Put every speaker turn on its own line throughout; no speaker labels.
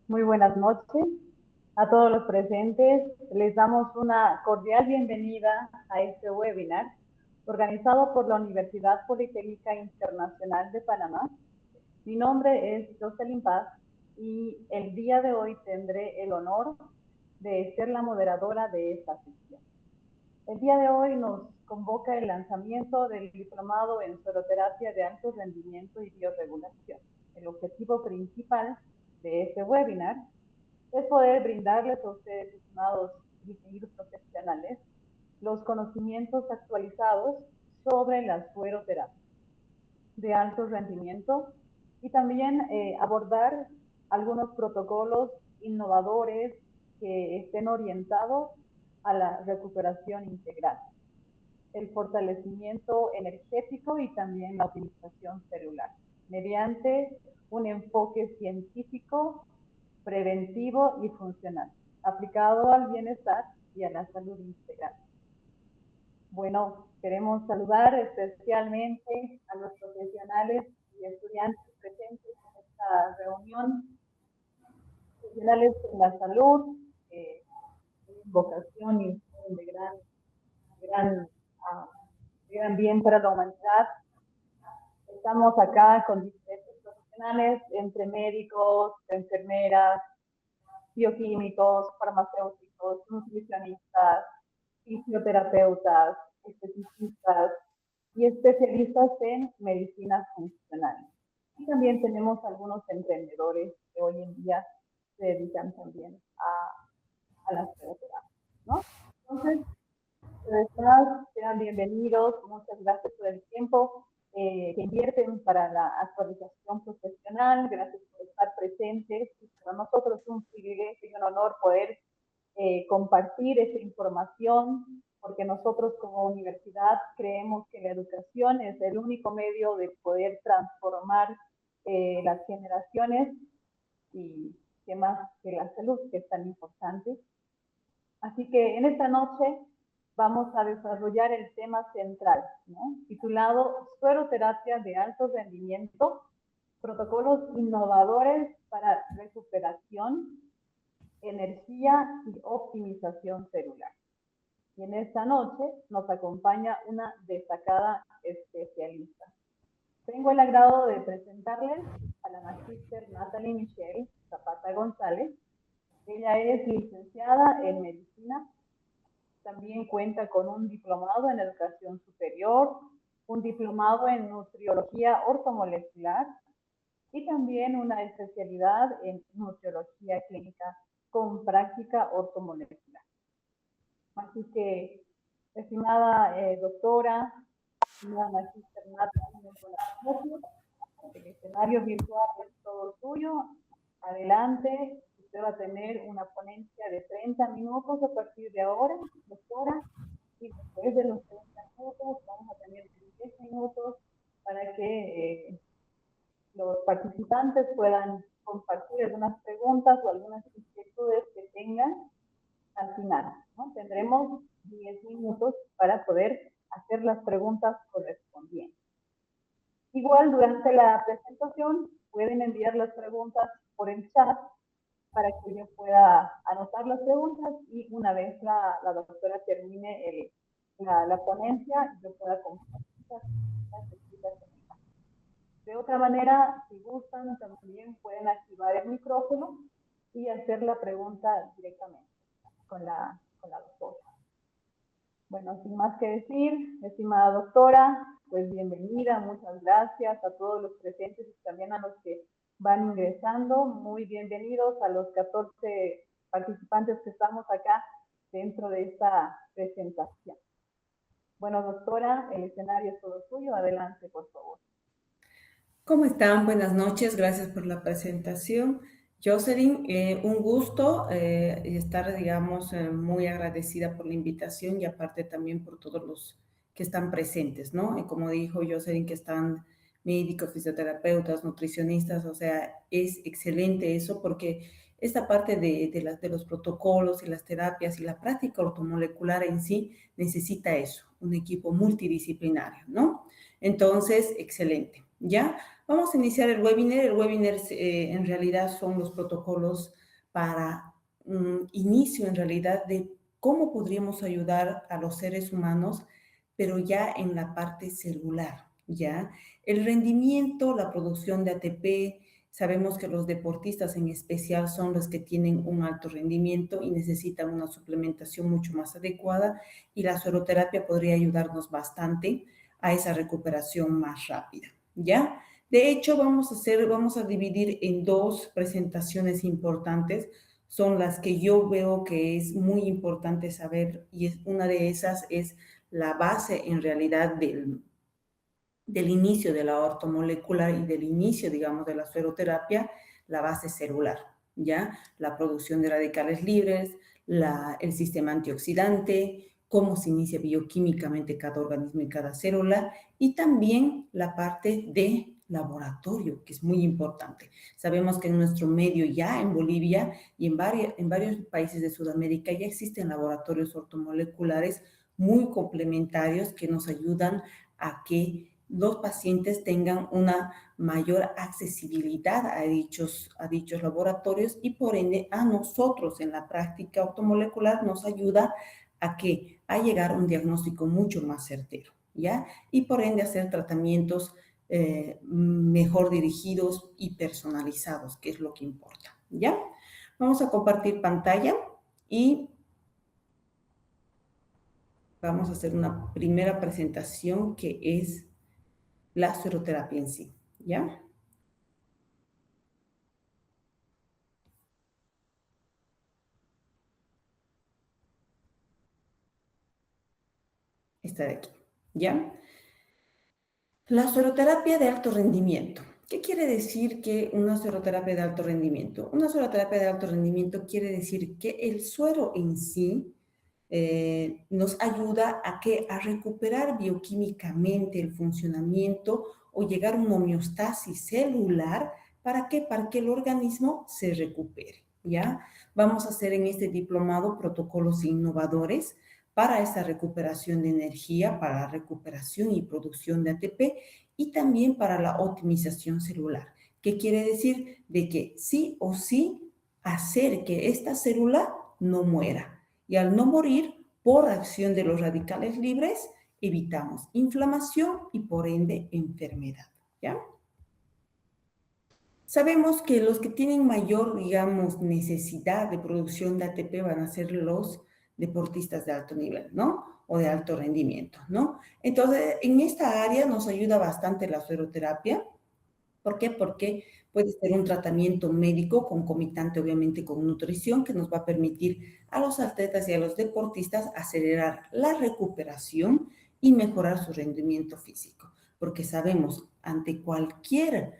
Muy buenas noches a todos los presentes. Les damos una cordial bienvenida a este webinar organizado por la Universidad Politécnica Internacional de Panamá. Mi nombre es Jocelyn Paz y el día de hoy tendré el honor de ser la moderadora de esta sesión. El día de hoy nos convoca el lanzamiento del diplomado en sueroterapia de alto rendimiento y bioregulación. El objetivo principal de este webinar es poder brindarles a ustedes, estimados distinguidos profesionales, los conocimientos actualizados sobre la sueroterapia de alto rendimiento y también abordar algunos protocolos innovadores que estén orientados a la recuperación integral, el fortalecimiento energético y también la optimización celular, mediante un enfoque científico, preventivo y funcional, aplicado al bienestar y a la salud integral. Bueno, queremos saludar especialmente a los profesionales y estudiantes presentes en esta reunión, profesionales en la salud, vocación y de gran bien para la humanidad. Estamos acá con diferentes profesionales, entre médicos, enfermeras, bioquímicos, farmacéuticos, nutricionistas, fisioterapeutas, esteticistas y especialistas en medicina funcional. Y también tenemos algunos emprendedores que hoy en día se dedican también a la fisioterapia, ¿no? Entonces, sean bienvenidos, muchas gracias por el tiempo que invierten para la actualización profesional, gracias por estar presentes. Para nosotros es un privilegio y un honor poder compartir esa información, porque nosotros como universidad creemos que la educación es el único medio de poder transformar las generaciones y que más que la salud, que es tan importante. Así que en esta noche vamos a desarrollar el tema central, ¿no? Titulado Sueroterapia de alto rendimiento, protocolos innovadores para recuperación, energía y optimización celular. Y en esta noche nos acompaña una destacada especialista. Tengo el agrado de presentarles a la magíster Natalie Michelle Zapata González. Ella es licenciada en medicina. También cuenta con un diplomado en educación superior, un diplomado en nutriología ortomolecular y también una especialidad en nutriología clínica con práctica ortomolecular. Así que, estimada doctora, estimada magíster Natalie, el escenario virtual es todo suyo. Adelante, usted va a tener una ponencia de 30 minutos a partir de ahora, doctora, y después de los 30 minutos vamos a tener 10 minutos para que los participantes puedan compartir algunas preguntas o algunas inquietudes que tengan al final, ¿no? Tendremos 10 minutos para poder hacer las preguntas correspondientes. Igual durante la presentación pueden enviar las preguntas por el chat para que yo pueda anotar las preguntas y una vez la doctora termine la ponencia, yo pueda compartir las explicaciones. De otra manera, si gustan, también pueden activar el micrófono y hacer la pregunta directamente con la doctora. Bueno, sin más que decir, estimada doctora, pues bienvenida, muchas gracias a todos los presentes y también a los que van ingresando. Muy bienvenidos a los 14 participantes que estamos acá dentro de esta presentación. Bueno, doctora, el escenario es todo suyo. Adelante, por favor.
¿Cómo están? Buenas noches, gracias por la presentación. Jocelyn, un gusto estar, digamos, muy agradecida por la invitación y aparte también por todos los que están presentes, ¿no? Y como dijo Jocelyn, que están médicos, fisioterapeutas, nutricionistas, o sea, es excelente eso porque esta parte de los protocolos y las terapias y la práctica ortomolecular en sí necesita eso, un equipo multidisciplinario, ¿no? Entonces, excelente. ¿Ya? Vamos a iniciar el webinar. El webinar en realidad son los protocolos para inicio en realidad de cómo podríamos ayudar a los seres humanos, pero ya en la parte celular, ¿ya? El rendimiento, la producción de ATP, sabemos que los deportistas en especial son los que tienen un alto rendimiento y necesitan una suplementación mucho más adecuada, y la sueroterapia podría ayudarnos bastante a esa recuperación más rápida, ¿ya? De hecho, vamos a dividir en dos presentaciones importantes. Son las que yo veo que es muy importante saber, y una de esas es la base en realidad del inicio de la ortomolecular y del inicio, digamos, de la sueroterapia, la base celular, ¿ya? La producción de radicales libres, el sistema antioxidante, cómo se inicia bioquímicamente cada organismo y cada célula, y también la parte de laboratorio, que es muy importante. Sabemos que en nuestro medio, ya en Bolivia y en varios países de Sudamérica, ya existen laboratorios ortomoleculares muy complementarios que nos ayudan a que los pacientes tengan una mayor accesibilidad a dichos laboratorios, y por ende a nosotros en la práctica ortomolecular nos ayuda a llegar a un diagnóstico mucho más certero, ¿ya? Y por ende hacer tratamientos mejor dirigidos y personalizados, que es lo que importa, ¿ya? Vamos a compartir pantalla y vamos a hacer una primera presentación que es la sueroterapia en sí, ¿ya? Esta de aquí, ¿ya? La sueroterapia de alto rendimiento. ¿Qué quiere decir que una sueroterapia de alto rendimiento? Una sueroterapia de alto rendimiento quiere decir que el suero en sí nos ayuda a recuperar bioquímicamente el funcionamiento o llegar a una homeostasis celular. ¿Para qué? Para que el organismo se recupere, ¿ya? Vamos a hacer en este diplomado protocolos innovadores para esa recuperación de energía, para la recuperación y producción de ATP, y también para la optimización celular. ¿Qué quiere decir? De que sí o sí hacer que esta célula no muera. Y al no morir, por acción de los radicales libres, evitamos inflamación y por ende enfermedad, ¿ya? Sabemos que los que tienen mayor, digamos, necesidad de producción de ATP van a ser los deportistas de alto nivel, ¿no? O de alto rendimiento, ¿no? Entonces, en esta área nos ayuda bastante la sueroterapia. ¿Por qué? Porque puede ser un tratamiento médico concomitante, obviamente, con nutrición, que nos va a permitir a los atletas y a los deportistas acelerar la recuperación y mejorar su rendimiento físico. Porque sabemos, ante cualquier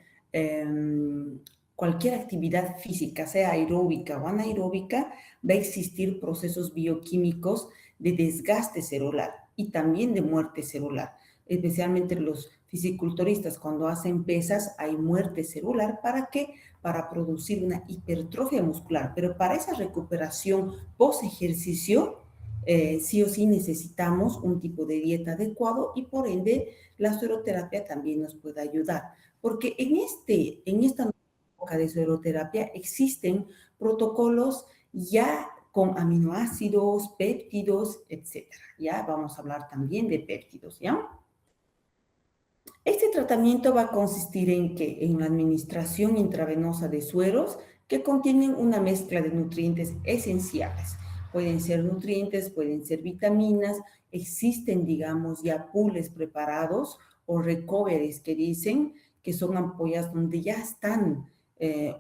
actividad física, sea aeróbica o anaeróbica, va a existir procesos bioquímicos de desgaste celular y también de muerte celular. Especialmente los fisiculturistas, cuando hacen pesas, hay muerte celular. ¿Para qué? Para producir una hipertrofia muscular. Pero para esa recuperación post ejercicio, sí o sí necesitamos un tipo de dieta adecuado, y por ende la sueroterapia también nos puede ayudar. Porque en esta época de sueroterapia existen protocolos ya con aminoácidos, péptidos, etcétera. Ya vamos a hablar también de péptidos, ¿ya? Este tratamiento va a consistir en que en la administración intravenosa de sueros que contienen una mezcla de nutrientes esenciales. Pueden ser nutrientes, pueden ser vitaminas, existen, digamos, ya pools preparados o recoveries que dicen, que son ampollas donde ya están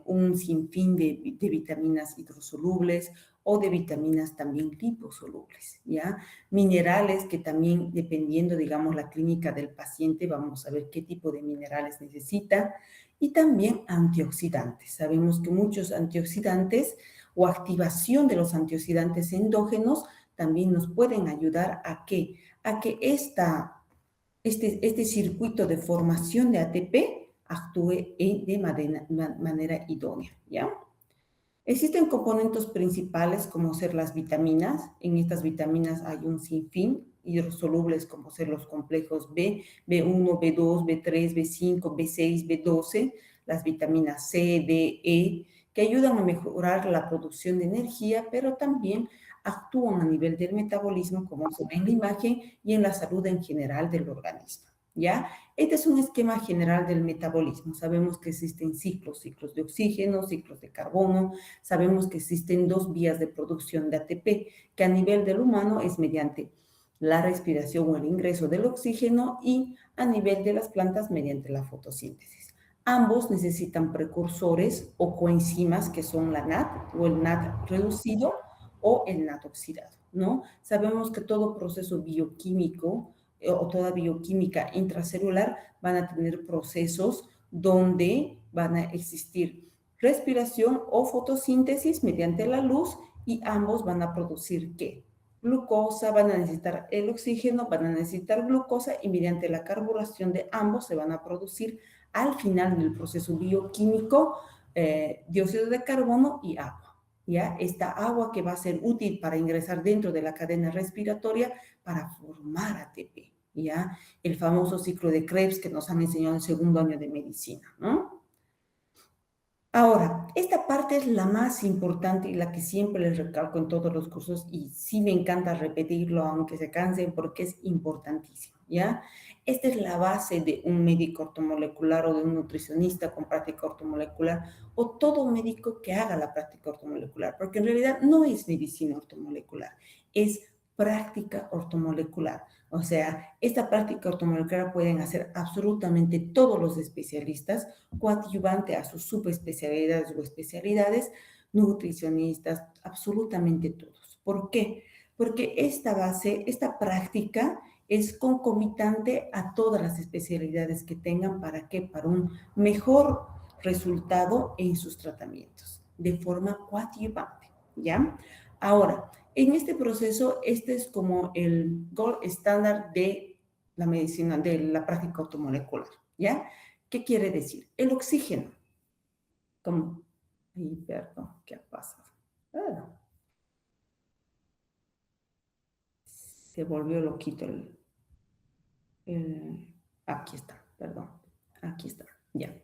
un sinfín de vitaminas hidrosolubles o de vitaminas también liposolubles, ¿ya? Minerales que también, dependiendo, digamos, la clínica del paciente, vamos a ver qué tipo de minerales necesita, y también antioxidantes. Sabemos que muchos antioxidantes o activación de los antioxidantes endógenos también nos pueden ayudar a que este circuito de formación de ATP actúe de manera idónea, ¿ya? Existen componentes principales como ser las vitaminas. En estas vitaminas hay un sinfín. hidrosolubles como ser los complejos B, B1, B2, B3, B5, B6, B12, las vitaminas C, D, E, que ayudan a mejorar la producción de energía, pero también actúan a nivel del metabolismo, como se ve en la imagen, y en la salud en general del organismo, ¿ya? Este es un esquema general del metabolismo. Sabemos que existen ciclos de oxígeno, ciclos de carbono. Sabemos que existen dos vías de producción de ATP, que a nivel del humano es mediante la respiración o el ingreso del oxígeno y a nivel de las plantas mediante la fotosíntesis. Ambos necesitan precursores o coenzimas que son la NAD o el NAD reducido o el NAD oxidado, ¿no? Sabemos que todo proceso bioquímico o toda bioquímica intracelular van a tener procesos donde van a existir respiración o fotosíntesis mediante la luz y ambos van a producir ¿qué? Glucosa, van a necesitar el oxígeno, van a necesitar glucosa y mediante la carburación de ambos se van a producir al final del proceso bioquímico dióxido de carbono y agua. ¿Ya? Esta agua que va a ser útil para ingresar dentro de la cadena respiratoria para formar ATP, ¿ya? El famoso ciclo de Krebs que nos han enseñado en segundo año de medicina, ¿no? Ahora, esta parte es la más importante y la que siempre les recalco en todos los cursos y sí me encanta repetirlo aunque se cansen porque es importantísimo, ¿ya? Esta es la base de un médico ortomolecular o de un nutricionista con práctica ortomolecular o todo médico que haga la práctica ortomolecular, porque en realidad no es medicina ortomolecular, es práctica ortomolecular. O sea, esta práctica ortomolecular pueden hacer absolutamente todos los especialistas, coadyuvante a sus subespecialidades o especialidades, nutricionistas, absolutamente todos. ¿Por qué? Porque esta base, esta práctica es concomitante a todas las especialidades que tengan. ¿Para qué? Para un mejor resultado en sus tratamientos, de forma coadyuvante, ¿ya? Ahora, en este proceso, este es como el gold estándar de la medicina, de la práctica ortomolecular, ¿ya? ¿Qué quiere decir? El oxígeno. ¿Cómo? Ay, perdón, ¿qué ha pasado? Ah, se volvió loquito aquí está, perdón. Aquí está, ya.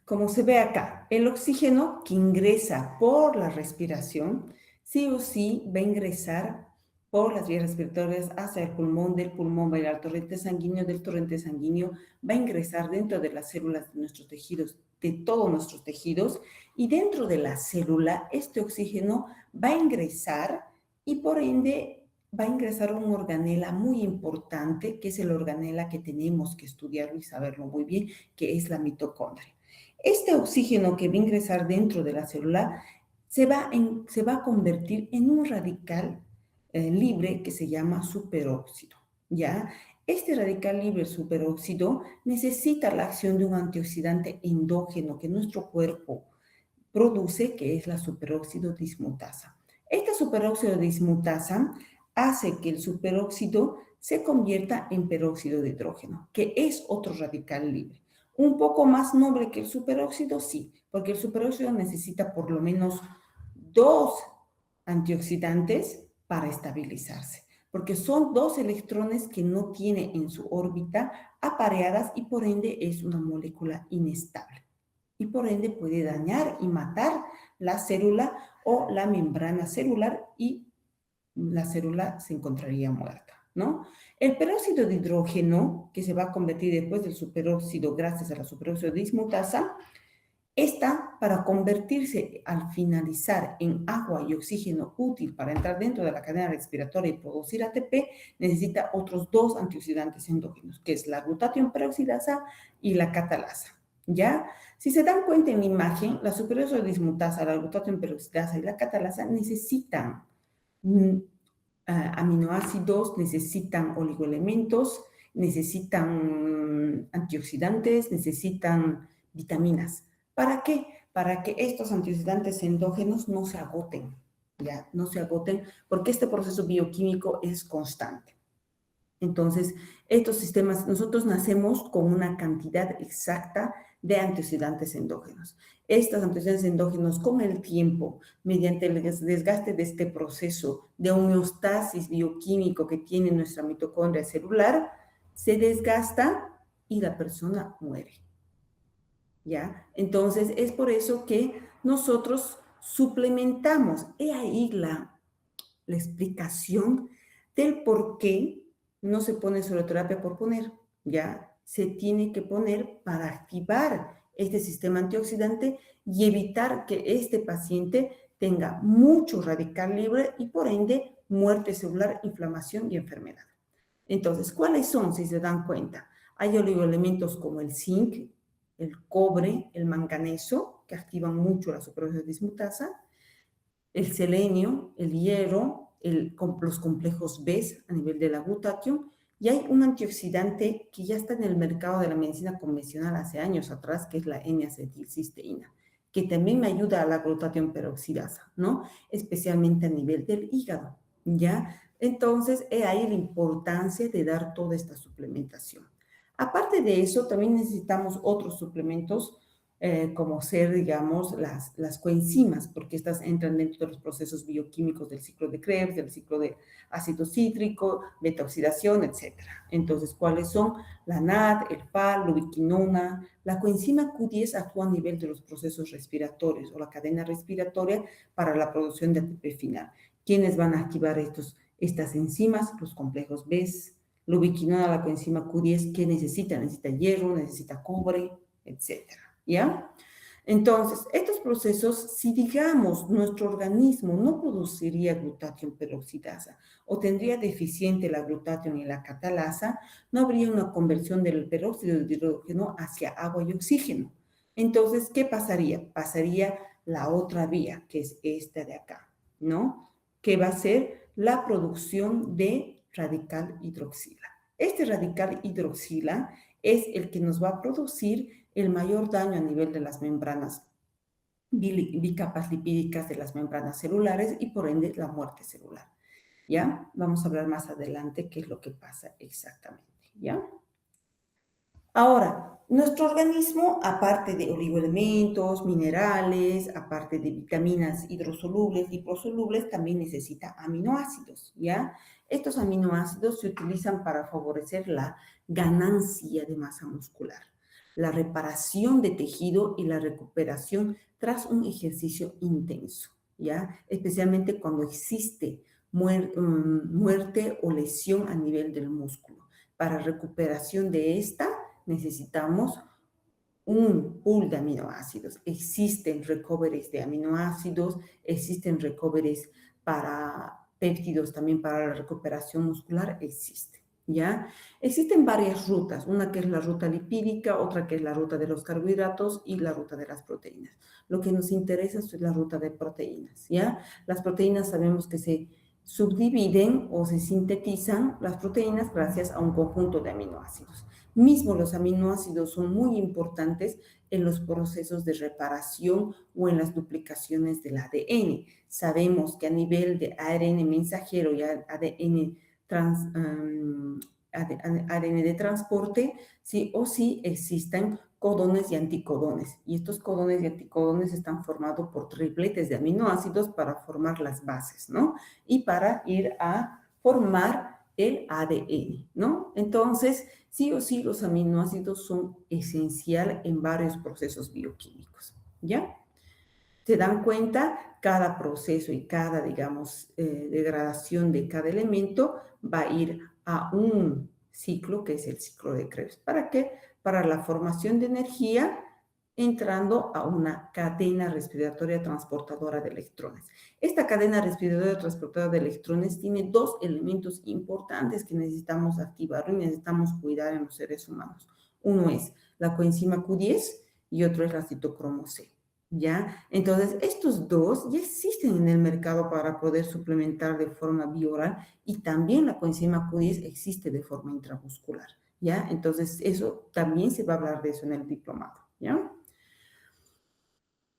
Como se ve acá, el oxígeno que ingresa por la respiración, sí o sí va a ingresar por las vías respiratorias hacia el pulmón, del pulmón va a ir al torrente sanguíneo, del torrente sanguíneo va a ingresar dentro de las células de nuestros tejidos, de todos nuestros tejidos, y dentro de la célula este oxígeno va a ingresar y por ende va a ingresar un organela muy importante, que es el organela que tenemos que estudiarlo y saberlo muy bien, que es la mitocondria. Este oxígeno que va a ingresar dentro de la célula se va a convertir en un radical libre que se llama superóxido, ¿ya? Este radical libre superóxido necesita la acción de un antioxidante endógeno que nuestro cuerpo produce, que es la superóxido dismutasa. Esta superóxido dismutasa hace que el superóxido se convierta en peróxido de hidrógeno, que es otro radical libre. Un poco más noble que el superóxido, sí, porque el superóxido necesita por lo menos dos antioxidantes para estabilizarse, porque son dos electrones que no tiene en su órbita apareadas y por ende es una molécula inestable. Y por ende puede dañar y matar la célula o la membrana celular y la célula se encontraría muerta, ¿no? El peróxido de hidrógeno, que se va a convertir después del superóxido gracias a la superóxido dismutasa, esta, para convertirse al finalizar en agua y oxígeno útil para entrar dentro de la cadena respiratoria y producir ATP, necesita otros dos antioxidantes endógenos, que es la glutatión peroxidasa y la catalasa, ¿ya? Si se dan cuenta en la imagen, la superóxido dismutasa, la glutatión peroxidasa y la catalasa necesitan aminoácidos, necesitan oligoelementos, necesitan antioxidantes, necesitan vitaminas. ¿Para qué? Para que estos antioxidantes endógenos no se agoten, ¿ya? No se agoten porque este proceso bioquímico es constante. Entonces, estos sistemas, nosotros nacemos con una cantidad exacta de antioxidantes endógenos. Estos antioxidantes endógenos, con el tiempo, mediante el desgaste de este proceso de homeostasis bioquímico que tiene nuestra mitocondria celular, se desgasta y la persona muere. ¿Ya? Entonces, es por eso que nosotros suplementamos. He ahí la explicación del por qué no se pone soloterapia por poner, ¿ya? Se tiene que poner para activar este sistema antioxidante y evitar que este paciente tenga mucho radical libre y por ende muerte celular, inflamación y enfermedad. Entonces, ¿cuáles son, si se dan cuenta? Hay oligoelementos como el zinc, el cobre, el manganeso, que activan mucho la superóxido dismutasa, el selenio, el hierro, los complejos B a nivel de la glutatión, y hay un antioxidante que ya está en el mercado de la medicina convencional hace años atrás, que es la N-acetilcisteína, que también me ayuda a la glutatión peroxidasa, ¿no? Especialmente a nivel del hígado, ¿ya? Entonces, he ahí la importancia de dar toda esta suplementación. Aparte de eso, también necesitamos otros suplementos como ser, digamos, las coenzimas, porque estas entran dentro de los procesos bioquímicos del ciclo de Krebs, del ciclo de ácido cítrico, beta-oxidación, etc. Entonces, ¿cuáles son? La NAD, el FAL, la ubiquinona. La coenzima Q10 actúa a nivel de los procesos respiratorios o la cadena respiratoria para la producción de ATP final. ¿Quiénes van a activar estas enzimas? Los complejos B. La ubiquinona, la coenzima Q10, ¿qué necesita? Necesita hierro, necesita cobre, etcétera. ¿Ya? Entonces, estos procesos, si digamos nuestro organismo no produciría glutatión peroxidasa o tendría deficiente la glutatión y la catalasa, no habría una conversión del peróxido de hidrógeno hacia agua y oxígeno. Entonces, ¿qué pasaría? Pasaría la otra vía, que es esta de acá, ¿no? Que va a ser la producción de radical hidroxila. Este radical hidroxila es el que nos va a producir el mayor daño a nivel de las membranas bicapas lipídicas de las membranas celulares y por ende la muerte celular. ¿Ya? Vamos a hablar más adelante qué es lo que pasa exactamente. ¿Ya? Ahora, nuestro organismo, aparte de oligoelementos, minerales, aparte de vitaminas hidrosolubles, liposolubles, también necesita aminoácidos, ¿ya? Estos aminoácidos se utilizan para favorecer la ganancia de masa muscular, la reparación de tejido y la recuperación tras un ejercicio intenso, ¿ya? Especialmente cuando existe muerte o lesión a nivel del músculo. Para recuperación de esta, necesitamos un pool de aminoácidos. Existen recoveries de aminoácidos, existen recoveries para péptidos también para la recuperación muscular, existe, ¿ya? Existen varias rutas, una que es la ruta lipídica, otra que es la ruta de los carbohidratos y la ruta de las proteínas. Lo que nos interesa es la ruta de proteínas, ¿ya? Las proteínas sabemos que se subdividen o se sintetizan las proteínas gracias a un conjunto de aminoácidos. Mismo los aminoácidos son muy importantes en los procesos de reparación o en las duplicaciones del ADN. Sabemos que a nivel de ARN mensajero y ADN de transporte, sí o sí existen codones y anticodones. Y estos codones y anticodones están formados por tripletes de aminoácidos para formar las bases, ¿no? Y para ir a formar el ADN, ¿no? Entonces, sí o sí, los aminoácidos son esenciales en varios procesos bioquímicos, ¿ya? Se dan cuenta, cada proceso y cada, digamos, degradación de cada elemento va a ir a un ciclo que es el ciclo de Krebs. ¿Para qué? Para la formación de energía entrando a una cadena respiratoria transportadora de electrones. Esta cadena respiratoria transportadora de electrones tiene dos elementos importantes que necesitamos activar y necesitamos cuidar en los seres humanos. Uno es la coenzima Q10 y otro es la citocromo C. ¿Ya? Entonces, estos dos ya existen en el mercado para poder suplementar de forma bioral y también la coenzima Q10 existe de forma intramuscular, ¿ya? Entonces, eso también se va a hablar de eso en el diplomado, ¿ya?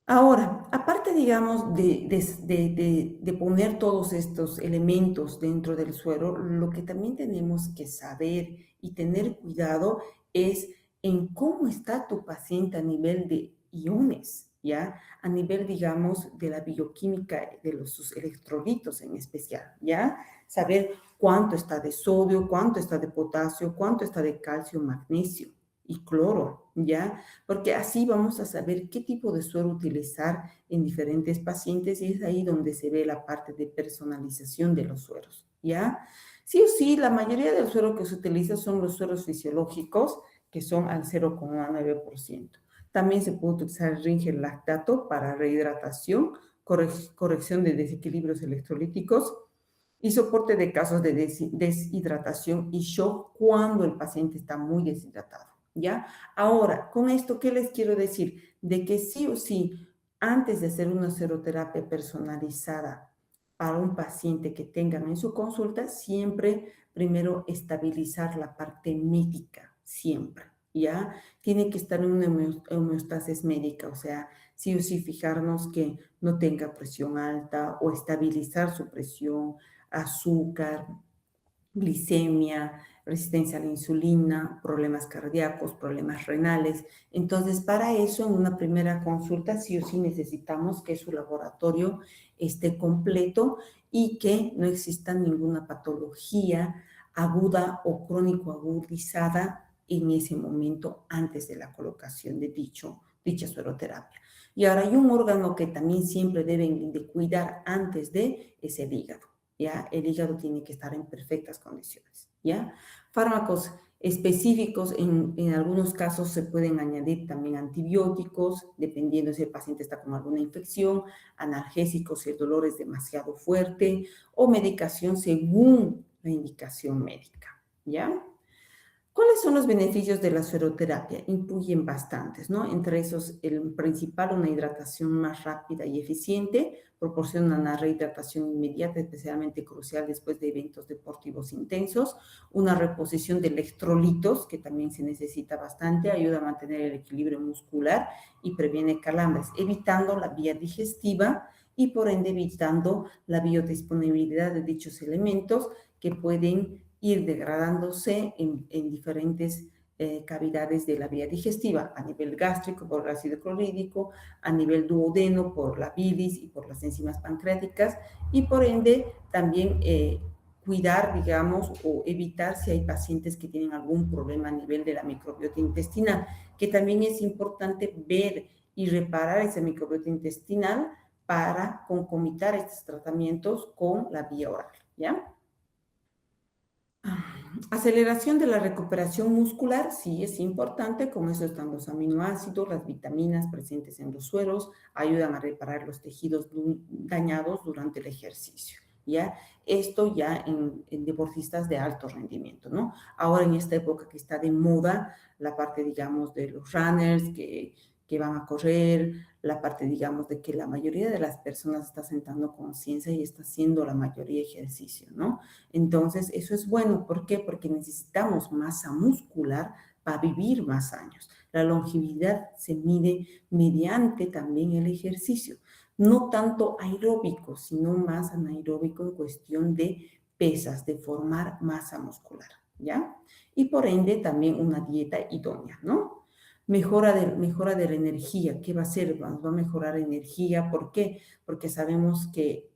Ahora, aparte, digamos, de poner todos estos elementos dentro del suero, lo que también tenemos que saber y tener cuidado es en cómo está tu paciente a nivel de iones, ¿ya? A nivel, digamos, de la bioquímica de sus electrolitos en especial, ¿ya? Saber cuánto está de sodio, cuánto está de potasio, cuánto está de calcio, magnesio y cloro, ¿ya? Porque así vamos a saber qué tipo de suero utilizar en diferentes pacientes y es ahí donde se ve la parte de personalización de los sueros, ¿ya? Sí o sí, la mayoría del suero que se utiliza son los sueros fisiológicos, que son al 0,9%. También se puede utilizar el Ringer lactato para rehidratación, corrección de desequilibrios electrolíticos y soporte de casos de deshidratación y shock cuando el paciente está muy deshidratado, ¿ya? Ahora, con esto, ¿qué les quiero decir? De que sí o sí, antes de hacer una seroterapia personalizada para un paciente que tengan en su consulta, siempre primero estabilizar la parte médica, siempre, ¿ya? Tiene que estar en una homeostasis médica, o sea, sí o sí fijarnos que no tenga presión alta o estabilizar su presión, azúcar, glicemia, resistencia a la insulina, problemas cardíacos, problemas renales. Entonces, para eso, en una primera consulta, sí o sí necesitamos que su laboratorio esté completo y que no exista ninguna patología aguda o crónico agudizada en ese momento antes de la colocación de dicha sueroterapia. Y ahora hay un órgano que también siempre deben de cuidar antes de es el hígado. ¿Ya? El hígado tiene que estar en perfectas condiciones, ¿ya? Fármacos específicos, en algunos casos se pueden añadir también antibióticos, dependiendo si el paciente está con alguna infección, analgésicos si el dolor es demasiado fuerte, o medicación según la indicación médica, ¿ya? ¿Cuáles son los beneficios de la sueroterapia? Incluyen bastantes, ¿no? Entre esos, el principal, una hidratación más rápida y eficiente, proporciona una rehidratación inmediata, especialmente crucial después de eventos deportivos intensos, una reposición de electrolitos, que también se necesita bastante, ayuda a mantener el equilibrio muscular y previene calambres, evitando la vía digestiva y por ende evitando la biodisponibilidad de dichos elementos que pueden ir degradándose en diferentes cavidades de la vía digestiva, a nivel gástrico por el ácido clorhídrico, a nivel duodeno por la bilis y por las enzimas pancreáticas, y por ende también cuidar, digamos, o evitar si hay pacientes que tienen algún problema a nivel de la microbiota intestinal, que también es importante ver y reparar esa microbiota intestinal para concomitar estos tratamientos con la vía oral, ¿ya? Aceleración de la recuperación muscular, sí es importante, como eso están los aminoácidos, las vitaminas presentes en los sueros, ayudan a reparar los tejidos dañados durante el ejercicio, ¿ya? Esto ya en deportistas de alto rendimiento, ¿no? Ahora en esta época que está de moda, la parte, digamos, de los runners que van a correr, la parte, digamos, de que la mayoría de las personas está sentando conciencia y está haciendo la mayoría ejercicio, ¿no? Entonces, eso es bueno. ¿Por qué? Porque necesitamos masa muscular para vivir más años. La longevidad se mide mediante también el ejercicio, no tanto aeróbico, sino más anaeróbico en cuestión de pesas, de formar masa muscular, ¿ya? Y por ende también una dieta idónea, ¿no? Mejora de la energía. ¿Qué va a hacer? Va a mejorar energía. ¿Por qué? Porque sabemos que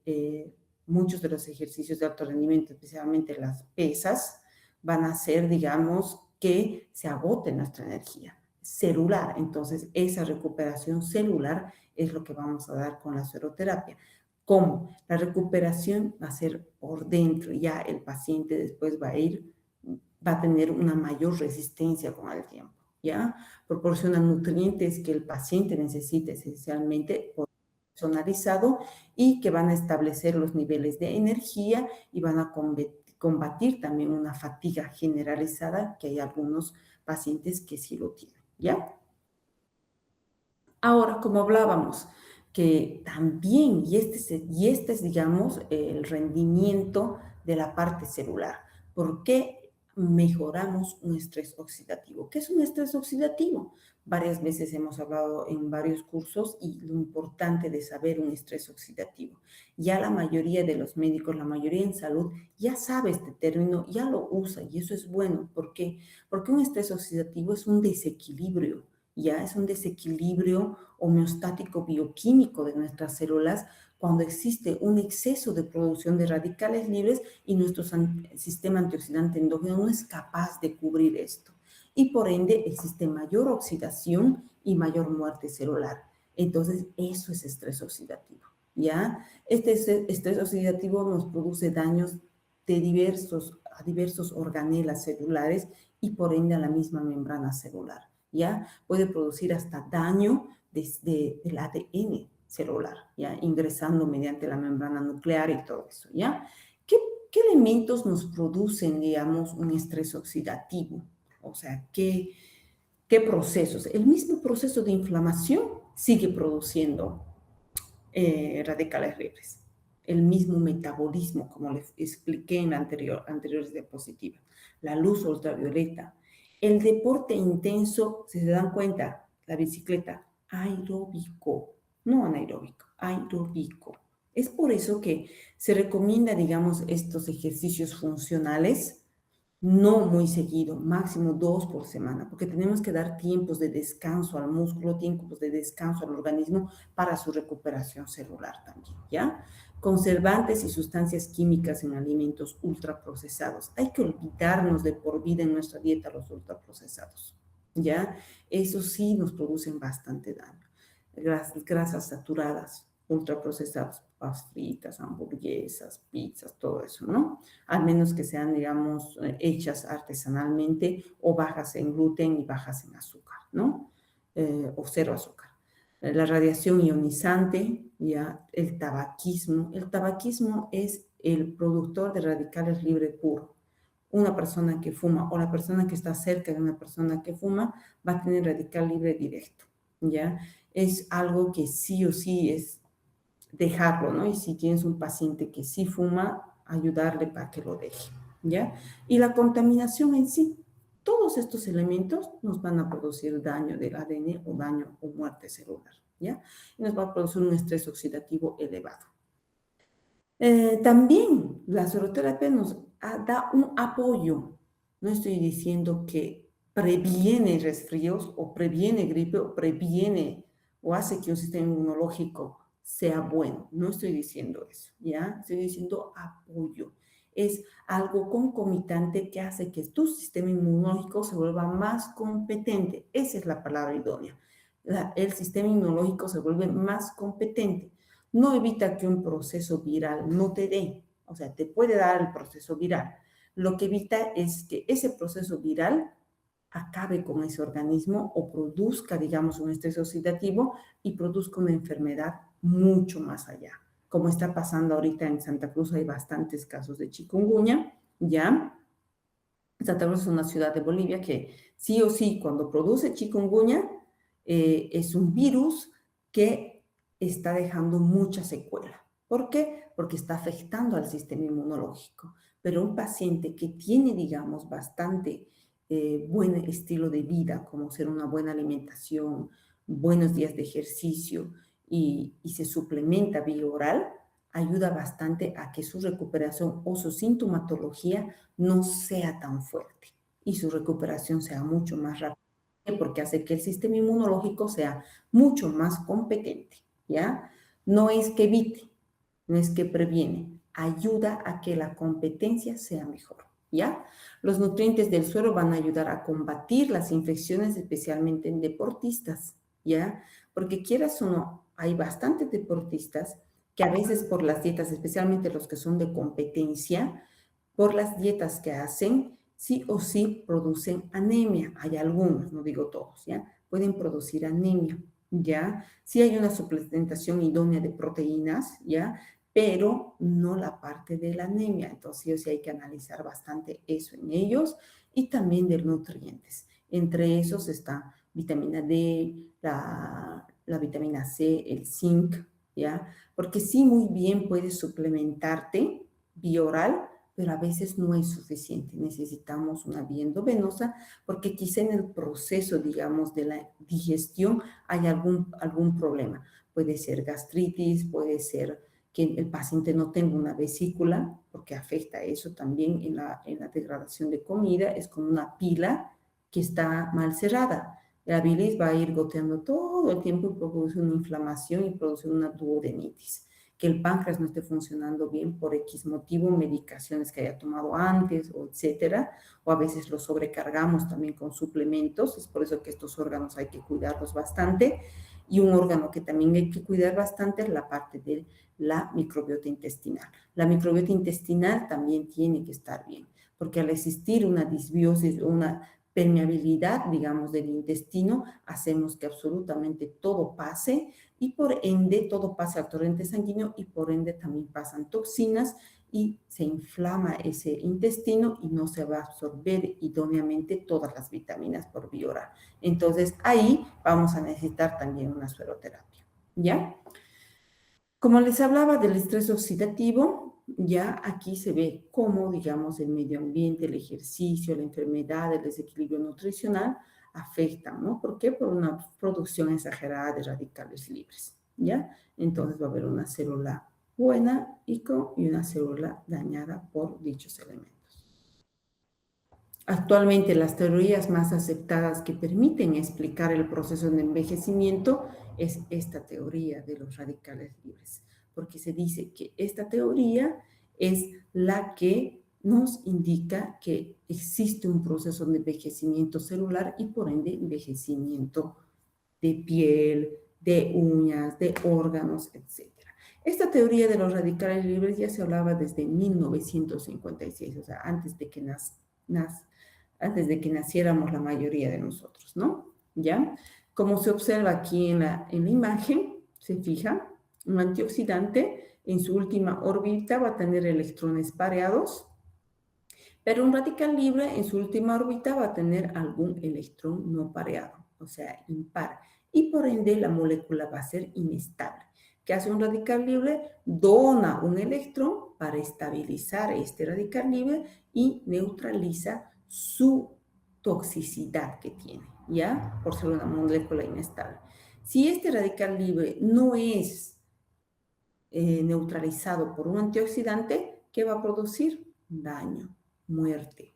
muchos de los ejercicios de alto rendimiento, especialmente las pesas, van a hacer, digamos, que se agote nuestra energía celular. Entonces, esa recuperación celular es lo que vamos a dar con la sueroterapia. ¿Cómo? La recuperación va a ser por dentro. Ya el paciente después va a tener una mayor resistencia con el tiempo, ¿ya? Proporciona nutrientes que el paciente necesita esencialmente personalizado y que van a establecer los niveles de energía y van a combatir también una fatiga generalizada, que hay algunos pacientes que sí lo tienen, ¿ya? Ahora, como hablábamos, que también, y este es, digamos, el rendimiento de la parte celular. ¿Por qué mejoramos un estrés oxidativo. ¿Qué es un estrés oxidativo? Varias veces hemos hablado en varios cursos y lo importante de saber un estrés oxidativo. Ya la mayoría de los médicos, la mayoría en salud, ya sabe este término, ya lo usa y eso es bueno. ¿Por qué? Porque un estrés oxidativo es un desequilibrio, ya es un desequilibrio homeostático bioquímico de nuestras células cuando existe un exceso de producción de radicales libres y nuestro sistema antioxidante endógeno no es capaz de cubrir esto. Y por ende existe mayor oxidación y mayor muerte celular. Entonces, eso es estrés oxidativo, ¿ya? Este estrés oxidativo nos produce daños a diversos organelas celulares y por ende a la misma membrana celular, ¿ya? Puede producir hasta daño del ADN celular, ¿ya? Ingresando mediante la membrana nuclear y todo eso, ¿ya? ¿Qué elementos nos producen, digamos, un estrés oxidativo? O sea, ¿qué procesos? El mismo proceso de inflamación sigue produciendo radicales libres. El mismo metabolismo, como les expliqué en la anteriores diapositivas. La luz ultravioleta. El deporte intenso, si se dan cuenta, la bicicleta, aeróbico, no anaeróbico, aeróbico. Es por eso que se recomienda, digamos, estos ejercicios funcionales no muy seguido, máximo 2 por semana, porque tenemos que dar tiempos de descanso al músculo, tiempos de descanso al organismo para su recuperación celular también, ¿ya? Conservantes y sustancias químicas en alimentos ultraprocesados. Hay que olvidarnos de por vida en nuestra dieta los ultraprocesados, ¿ya? Eso sí nos producen bastante daño. Grasas saturadas, ultraprocesadas, papas fritas, hamburguesas, pizzas, todo eso, ¿no? Al menos que sean, digamos, hechas artesanalmente o bajas en gluten y bajas en azúcar, ¿no? O cero azúcar. La radiación ionizante, ya el tabaquismo. El tabaquismo es el productor de radicales libres puro. Una persona que fuma o la persona que está cerca de una persona que fuma va a tener radical libre directo, ¿ya? Es algo que sí o sí es dejarlo, ¿no? Y si tienes un paciente que sí fuma, ayudarle para que lo deje, ¿ya? Y la contaminación en sí, todos estos elementos nos van a producir daño del ADN o daño o muerte celular, ¿ya? Y nos va a producir un estrés oxidativo elevado. También la soroterapia nos da un apoyo. No estoy diciendo que previene resfríos o previene gripe o previene o hace que un sistema inmunológico sea bueno. No estoy diciendo eso, ¿ya? Estoy diciendo apoyo. Es algo concomitante que hace que tu sistema inmunológico se vuelva más competente. Esa es la palabra idónea. El sistema inmunológico se vuelve más competente. No evita que un proceso viral no te dé, o sea, te puede dar el proceso viral. Lo que evita es que ese proceso viral acabe con ese organismo o produzca, digamos, un estrés oxidativo y produzca una enfermedad mucho más allá. Como está pasando ahorita en Santa Cruz, hay bastantes casos de chikungunya, ¿ya? Santa Cruz es una ciudad de Bolivia que sí o sí, cuando produce chikungunya, es un virus que está dejando mucha secuela. ¿Por qué? Porque está afectando al sistema inmunológico. Pero un paciente que tiene, digamos, bastante buen estilo de vida, como ser una buena alimentación, buenos días de ejercicio y se suplementa vía oral, ayuda bastante a que su recuperación o su sintomatología no sea tan fuerte y su recuperación sea mucho más rápida porque hace que el sistema inmunológico sea mucho más competente, ¿ya? No es que evite, no es que previene, ayuda a que la competencia sea mejor, ¿ya? Los nutrientes del suero van a ayudar a combatir las infecciones, especialmente en deportistas, ¿ya? Porque quieras o no, hay bastantes deportistas que a veces por las dietas, especialmente los que son de competencia, por las dietas que hacen, sí o sí producen anemia. Hay algunos, no digo todos, ¿ya? Pueden producir anemia, ¿ya? Sí hay una suplementación idónea de proteínas, ¿ya? Pero no la parte de la anemia. Entonces, sí o sí hay que analizar bastante eso en ellos y también de nutrientes. Entre esos está vitamina D, la vitamina C, el zinc, ¿ya? Porque sí muy bien puedes suplementarte vía oral pero a veces no es suficiente. Necesitamos una vía endovenosa porque quizá en el proceso, digamos, de la digestión hay algún problema. Puede ser gastritis, puede ser que el paciente no tenga una vesícula, porque afecta eso también en la degradación de comida. Es como una pila que está mal cerrada. La bilis va a ir goteando todo el tiempo y produce una inflamación y produce una duodenitis. Que el páncreas no esté funcionando bien por X motivo, medicaciones que haya tomado antes, o etcétera, o a veces lo sobrecargamos también con suplementos. Es por eso que estos órganos hay que cuidarlos bastante. Y un órgano que también hay que cuidar bastante es la parte de la microbiota intestinal. La microbiota intestinal también tiene que estar bien, porque al existir una disbiosis o una permeabilidad, digamos, del intestino, hacemos que absolutamente todo pase y por ende todo pasa al torrente sanguíneo y por ende también pasan toxinas y se inflama ese intestino y no se va a absorber idóneamente todas las vitaminas por vía oral. Entonces ahí vamos a necesitar también una sueroterapia, ¿ya? Como les hablaba del estrés oxidativo, ya aquí se ve cómo, digamos, el medio ambiente, el ejercicio, la enfermedad, el desequilibrio nutricional afectan, ¿no? ¿Por qué? Por una producción exagerada de radicales libres, ¿ya? Entonces va a haber una célula buena y una célula dañada por dichos elementos. Actualmente las teorías más aceptadas que permiten explicar el proceso de envejecimiento es esta teoría de los radicales libres, porque se dice que esta teoría es la que nos indica que existe un proceso de envejecimiento celular y por ende envejecimiento de piel, de uñas, de órganos, etc. Esta teoría de los radicales libres ya se hablaba desde 1956, o sea, antes de que naciéramos la mayoría de nosotros, ¿no? ¿Ya? Como se observa aquí en la imagen, se fija, un antioxidante en su última órbita va a tener electrones pareados, pero un radical libre en su última órbita va a tener algún electrón no pareado, o sea, impar, y por ende la molécula va a ser inestable. ¿Qué hace un radical libre? Dona un electrón para estabilizar este radical libre y neutraliza su toxicidad que tiene, ¿ya? Por ser una molécula inestable. Si este radical libre no es neutralizado por un antioxidante, ¿qué va a producir? Daño, muerte,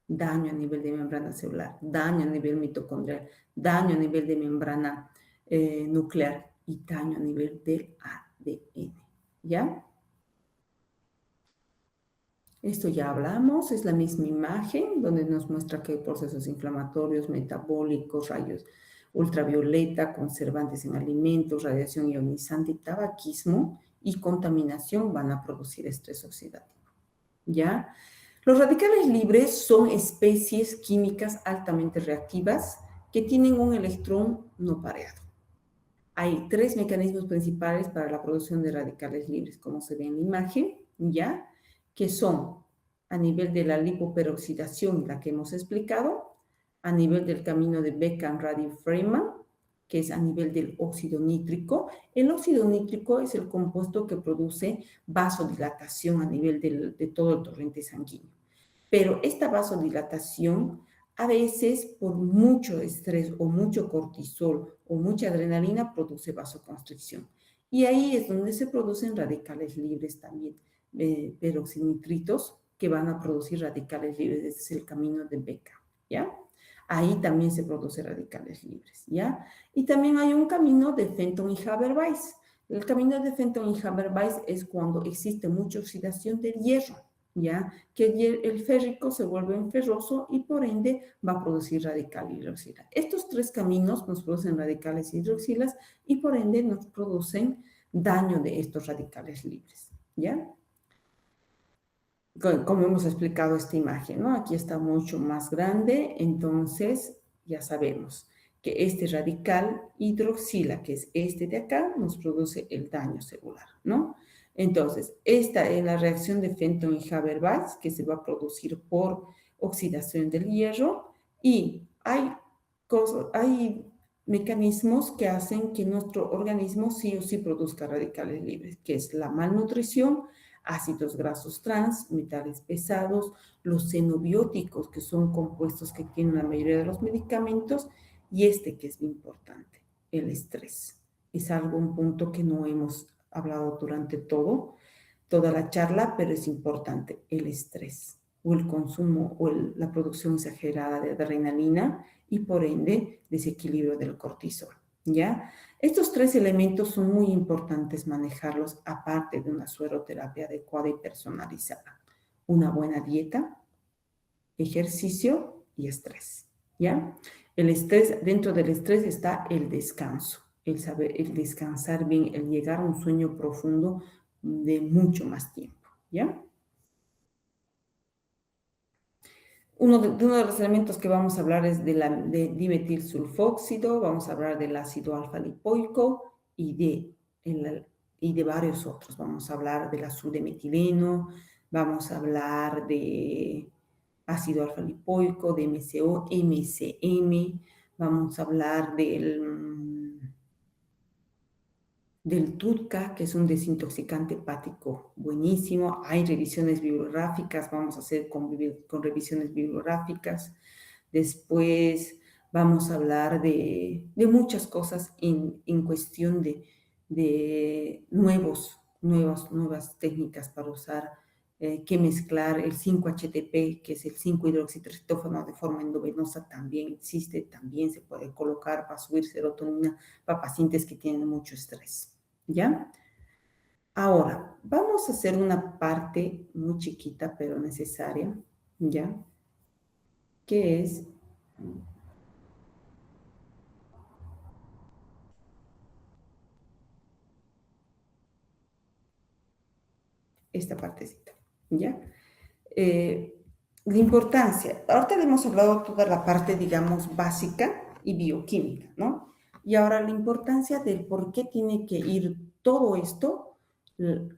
daño a nivel de membrana celular, daño a nivel mitocondrial, daño a nivel de membrana nuclear y daño a nivel del ADN, ¿ya? Esto ya hablamos, es la misma imagen donde nos muestra que procesos inflamatorios, metabólicos, rayos ultravioleta, conservantes en alimentos, radiación ionizante, tabaquismo y contaminación van a producir estrés oxidativo, ¿ya? Los radicales libres son especies químicas altamente reactivas que tienen un electrón no pareado. Hay tres mecanismos principales para la producción de radicales libres, como se ve en la imagen, ¿ya? Que son a nivel de la lipoperoxidación, la que hemos explicado, a nivel del camino de Bekan-Radin-Freeman, que es a nivel del óxido nítrico. El óxido nítrico es el compuesto que produce vasodilatación a nivel de todo el torrente sanguíneo. Pero esta vasodilatación, a veces por mucho estrés o mucho cortisol o mucha adrenalina, produce vasoconstricción. Y ahí es donde se producen radicales libres también, peroxinitritos, que van a producir radicales libres. Este es el camino de Becker, ¿ya? Ahí también se producen radicales libres, ¿ya? Y también hay un camino de Fenton y Haber-Weiss. El camino de Fenton y Haber-Weiss es cuando existe mucha oxidación del hierro, ¿ya? Que el férrico se vuelve ferroso y por ende va a producir radical hidroxila. Estos tres caminos nos producen radicales hidroxilas y por ende nos producen daño de estos radicales libres, ¿ya? Como hemos explicado esta imagen, ¿no? Aquí está mucho más grande, entonces ya sabemos que este radical hidroxila, que es este de acá, nos produce el daño celular, ¿no? Entonces, esta es la reacción de Fenton y Haber-Weiss, que se va a producir por oxidación del hierro, y hay mecanismos que hacen que nuestro organismo sí o sí produzca radicales libres, que es la malnutrición, ácidos grasos trans, metales pesados, los xenobióticos, que son compuestos que tienen la mayoría de los medicamentos, y este que es muy importante, el estrés. Es algo, un punto que no hemos hablado durante toda la charla, pero es importante, el estrés o el consumo o la producción exagerada de adrenalina y por ende desequilibrio del cortisol, ¿ya? Estos tres elementos son muy importantes manejarlos aparte de una sueroterapia adecuada y personalizada. Una buena dieta, ejercicio y estrés, ¿ya? El estrés, dentro del estrés está el descanso, el saber, el descansar bien, el llegar a un sueño profundo de mucho más tiempo, ¿ya? Uno de los elementos que vamos a hablar es de dimetilsulfóxido, vamos a hablar del ácido alfa-lipoico y de varios otros. Vamos a hablar del azul de metileno, vamos a hablar de ácido alfa-lipoico, de MCO, MCM, vamos a hablar del TUDCA, que es un desintoxicante hepático buenísimo. Hay revisiones bibliográficas, vamos a hacer con revisiones bibliográficas. Después vamos a hablar de muchas cosas en cuestión de nuevas técnicas para usar, que mezclar el 5-HTP, que es el 5-hidroxitriptófano de forma endovenosa, también existe, también se puede colocar para subir serotonina para pacientes que tienen mucho estrés, ¿ya? Ahora, vamos a hacer una parte muy chiquita, pero necesaria, ¿ya? Que es esta partecita, ¿ya? La importancia, ahorita hemos hablado toda la parte, digamos, básica y bioquímica, ¿no? Y ahora la importancia del por qué tiene que ir todo esto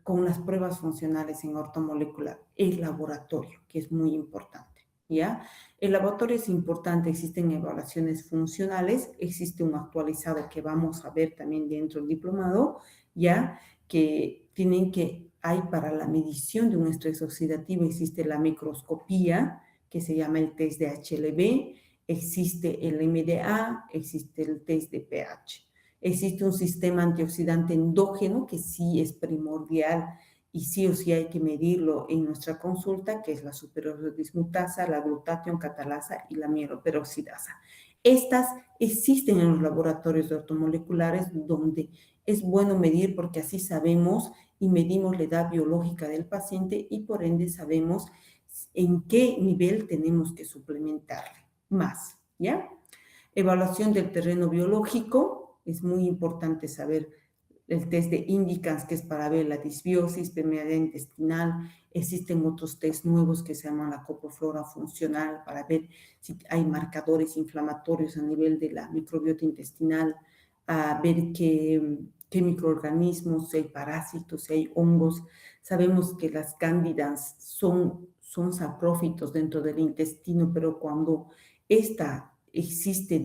con las pruebas funcionales en ortomolecular, el laboratorio, que es muy importante, ¿ya? El laboratorio es importante, existen evaluaciones funcionales, existe un actualizado que vamos a ver también dentro del diplomado, ¿ya? Que hay para la medición de un estrés oxidativo, existe la microscopía, que se llama el test de HLB, existe el MDA, existe el test de pH. Existe un sistema antioxidante endógeno que sí es primordial y sí o sí hay que medirlo en nuestra consulta, que es la superoxidismutasa, la glutatión catalasa y la mieloperoxidasa. Estas existen en los laboratorios ortomoleculares donde es bueno medir porque así sabemos y medimos la edad biológica del paciente y por ende sabemos en qué nivel tenemos que suplementarle más, ¿ya? Evaluación del terreno biológico, es muy importante saber el test de Indicans, que es para ver la disbiosis, permeabilidad intestinal. Existen otros test nuevos que se llaman la copoflora funcional para ver si hay marcadores inflamatorios a nivel de la microbiota intestinal, a ver qué microorganismos, si hay parásitos, si hay hongos. Sabemos que las cándidas son saprófitos dentro del intestino, pero cuando esta existe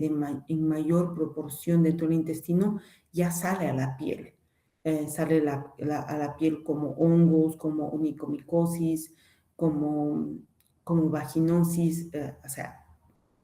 en mayor proporción dentro del intestino, ya sale a la piel. Sale a la piel como hongos, como onicomicosis, como vaginosis, o sea,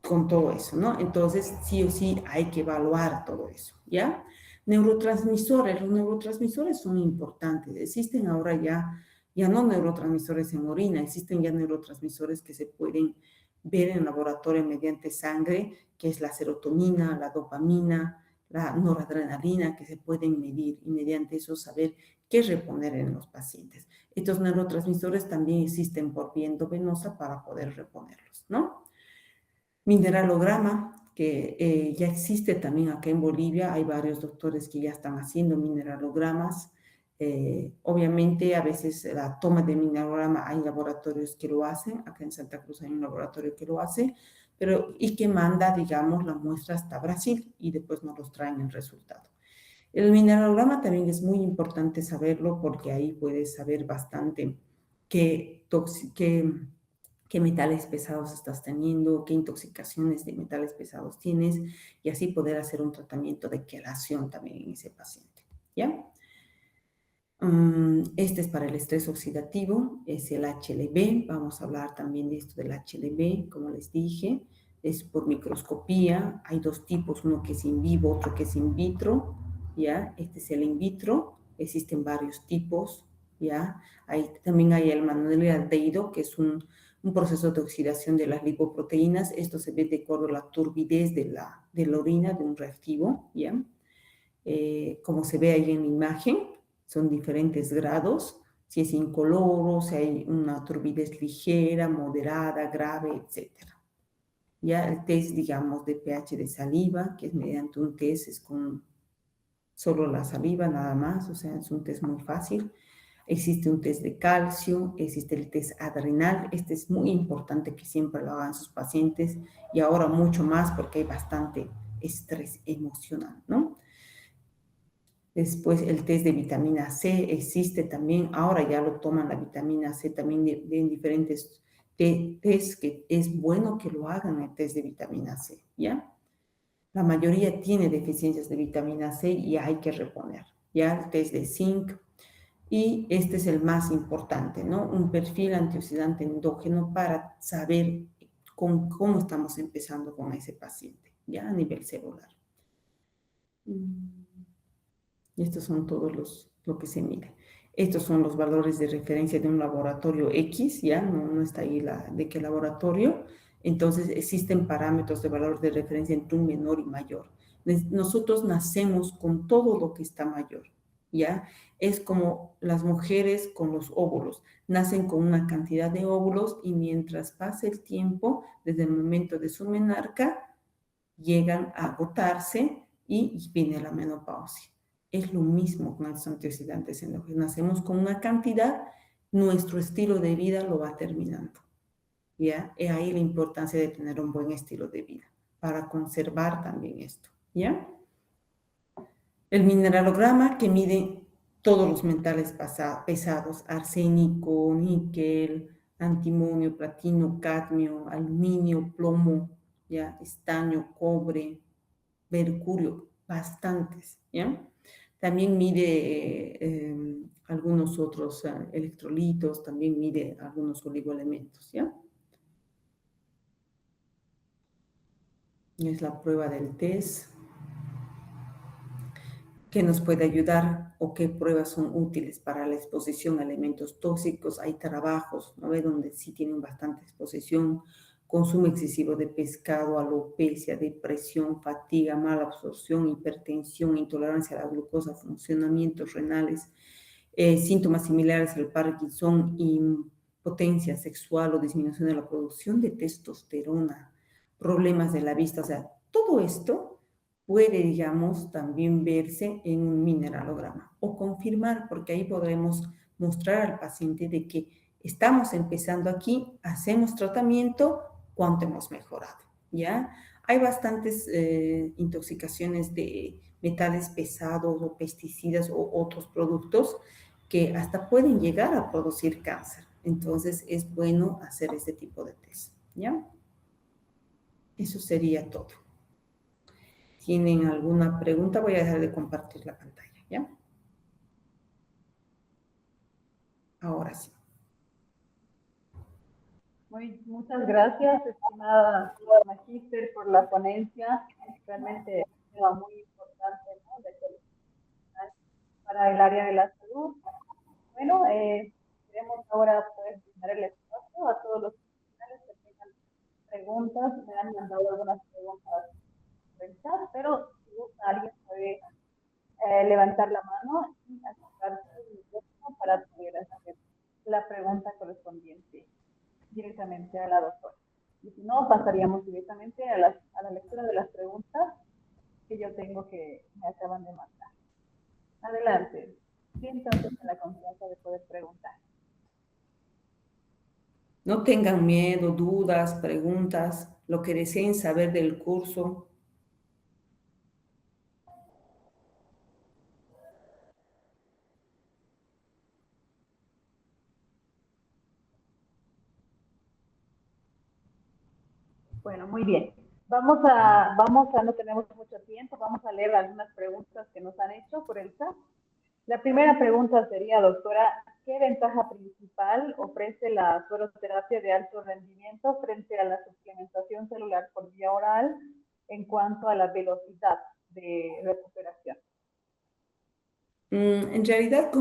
con todo eso, ¿no? Entonces, sí o sí hay que evaluar todo eso, ¿ya? Neurotransmisores, los neurotransmisores son importantes. Existen ahora ya no neurotransmisores en orina, existen ya neurotransmisores que se pueden ver en laboratorio mediante sangre, que es la serotonina, la dopamina, la noradrenalina, que se pueden medir y mediante eso saber qué reponer en los pacientes. Estos neurotransmisores también existen por vía endovenosa para poder reponerlos, ¿no? Mineralograma, que ya existe también acá en Bolivia, hay varios doctores que ya están haciendo mineralogramas. Obviamente, a veces la toma de mineralograma, hay laboratorios que lo hacen, acá en Santa Cruz hay un laboratorio que lo hace, y que manda, digamos, la muestra hasta Brasil y después nos los traen el resultado. El mineralograma también es muy importante saberlo porque ahí puedes saber bastante qué metales pesados estás teniendo, qué intoxicaciones de metales pesados tienes y así poder hacer un tratamiento de quelación también en ese paciente, ¿ya? Este es para el estrés oxidativo, es el HLB. Vamos a hablar también de esto del HLB, como les dije. Es por microscopía. Hay dos tipos, uno que es in vivo, otro que es in vitro, ¿ya? Este es el in vitro. Existen varios tipos, ¿ya? También hay el malondialdehído, que es un proceso de oxidación de las lipoproteínas. Esto se ve de acuerdo a la turbidez de la orina de un reactivo, ¿ya? Como se ve ahí en la imagen, son diferentes grados, si es incoloro, si hay una turbidez ligera, moderada, grave, etc. Ya el test, digamos, de pH de saliva, que es mediante un test, es con solo la saliva nada más, o sea, es un test muy fácil. Existe un test de calcio, existe el test adrenal, este es muy importante que siempre lo hagan sus pacientes y ahora mucho más porque hay bastante estrés emocional, ¿no? Después el test de vitamina C existe también, ahora ya lo toman la vitamina C también de diferentes test, que es bueno que lo hagan el test de vitamina C, ¿ya? La mayoría tiene deficiencias de vitamina C y hay que reponer, ¿ya? El test de zinc, y este es el más importante, ¿no? Un perfil antioxidante endógeno para saber cómo estamos empezando con ese paciente, ¿ya? A nivel celular. Y estos son todos lo que se mide. Estos son los valores de referencia de un laboratorio X, ¿ya? No está ahí de qué laboratorio. Entonces, existen parámetros de valor de referencia entre un menor y mayor. Nosotros nacemos con todo lo que está mayor, ¿ya? Es como las mujeres con los óvulos. Nacen con una cantidad de óvulos y mientras pasa el tiempo, desde el momento de su menarca, llegan a agotarse y viene la menopausia. Es lo mismo con los antioxidantes endógenos. Nacemos con una cantidad, nuestro estilo de vida lo va terminando. ¿Ya? Es ahí la importancia de tener un buen estilo de vida para conservar también esto. ¿Ya? El mineralograma que mide todos los metales pesados, arsénico, níquel, antimonio, platino, cadmio, aluminio, plomo, ¿ya? Estaño, cobre, mercurio, bastantes, ¿ya? También mide algunos otros electrolitos, también mide algunos oligoelementos, ¿ya? Es la prueba del test que nos puede ayudar o qué pruebas son útiles para la exposición a elementos tóxicos. Hay trabajos, ¿no? Donde sí tienen bastante exposición, consumo excesivo de pescado, alopecia, depresión, fatiga, mala absorción, hipertensión, intolerancia a la glucosa, funcionamientos renales, síntomas similares al Parkinson, impotencia sexual o disminución de la producción de testosterona, problemas de la vista, o sea, todo esto puede, digamos, también verse en un mineralograma o confirmar, porque ahí podremos mostrar al paciente de que estamos empezando aquí, hacemos tratamiento, cuánto hemos mejorado, ¿ya? Hay bastantes intoxicaciones de metales pesados o pesticidas o otros productos que hasta pueden llegar a producir cáncer. Entonces, es bueno hacer este tipo de test, ¿ya? Eso sería todo. ¿Tienen alguna pregunta? Voy a dejar de compartir la pantalla, ¿ya? Ahora sí.
Muchas gracias, estimada magíster, por la ponencia. Realmente es un tema muy importante, ¿no? Para el área de la salud. Bueno, queremos ahora poder brindar el espacio a todos los profesionales que tengan preguntas. Me han mandado algunas preguntas por el chat, pero si gusta, alguien puede levantar la mano y activar su micrófono para poder hacer la pregunta correspondiente directamente a la doctora. Y si no, pasaríamos directamente a la lectura de las preguntas que yo tengo que me acaban de mandar. Adelante. Siéntanse en la confianza de poder preguntar.
No tengan miedo, dudas, preguntas, lo que deseen saber del curso.
Bueno, muy bien. No tenemos mucho tiempo, vamos a leer algunas preguntas que nos han hecho por el chat. La primera pregunta sería, doctora, ¿qué ventaja principal ofrece la sueroterapia de alto rendimiento frente a la suplementación celular por vía oral en cuanto a la velocidad de recuperación?
En realidad,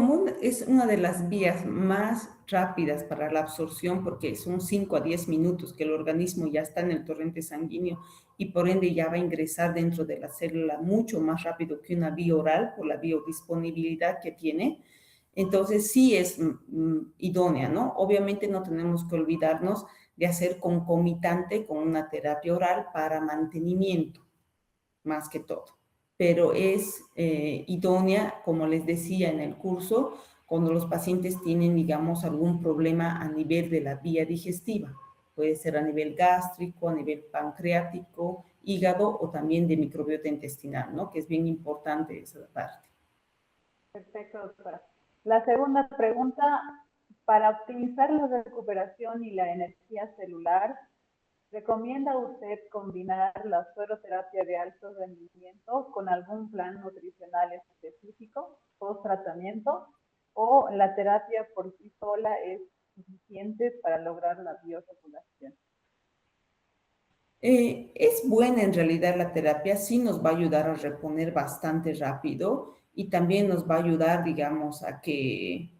es una de las vías más rápidas para la absorción, porque son 5 a 10 minutos que el organismo ya está en el torrente sanguíneo y por ende ya va a ingresar dentro de la célula mucho más rápido que una vía oral por la biodisponibilidad que tiene. Entonces, sí es idónea, ¿no? Obviamente no tenemos que olvidarnos de hacer concomitante con una terapia oral para mantenimiento, más que todo, pero es idónea, como les decía en el curso, cuando los pacientes tienen, digamos, algún problema a nivel de la vía digestiva. Puede ser a nivel gástrico, a nivel pancreático, hígado o también de microbiota intestinal, ¿no? Que es bien importante esa parte.
Perfecto, doctora. La segunda pregunta, para optimizar la recuperación y la energía celular, ¿recomienda usted combinar la sueroterapia de alto rendimiento con algún plan nutricional específico post-tratamiento o la terapia por sí sola es suficiente para lograr la bioregulación?
Es buena en realidad la terapia, sí nos va a ayudar a reponer bastante rápido y también nos va a ayudar, digamos, a que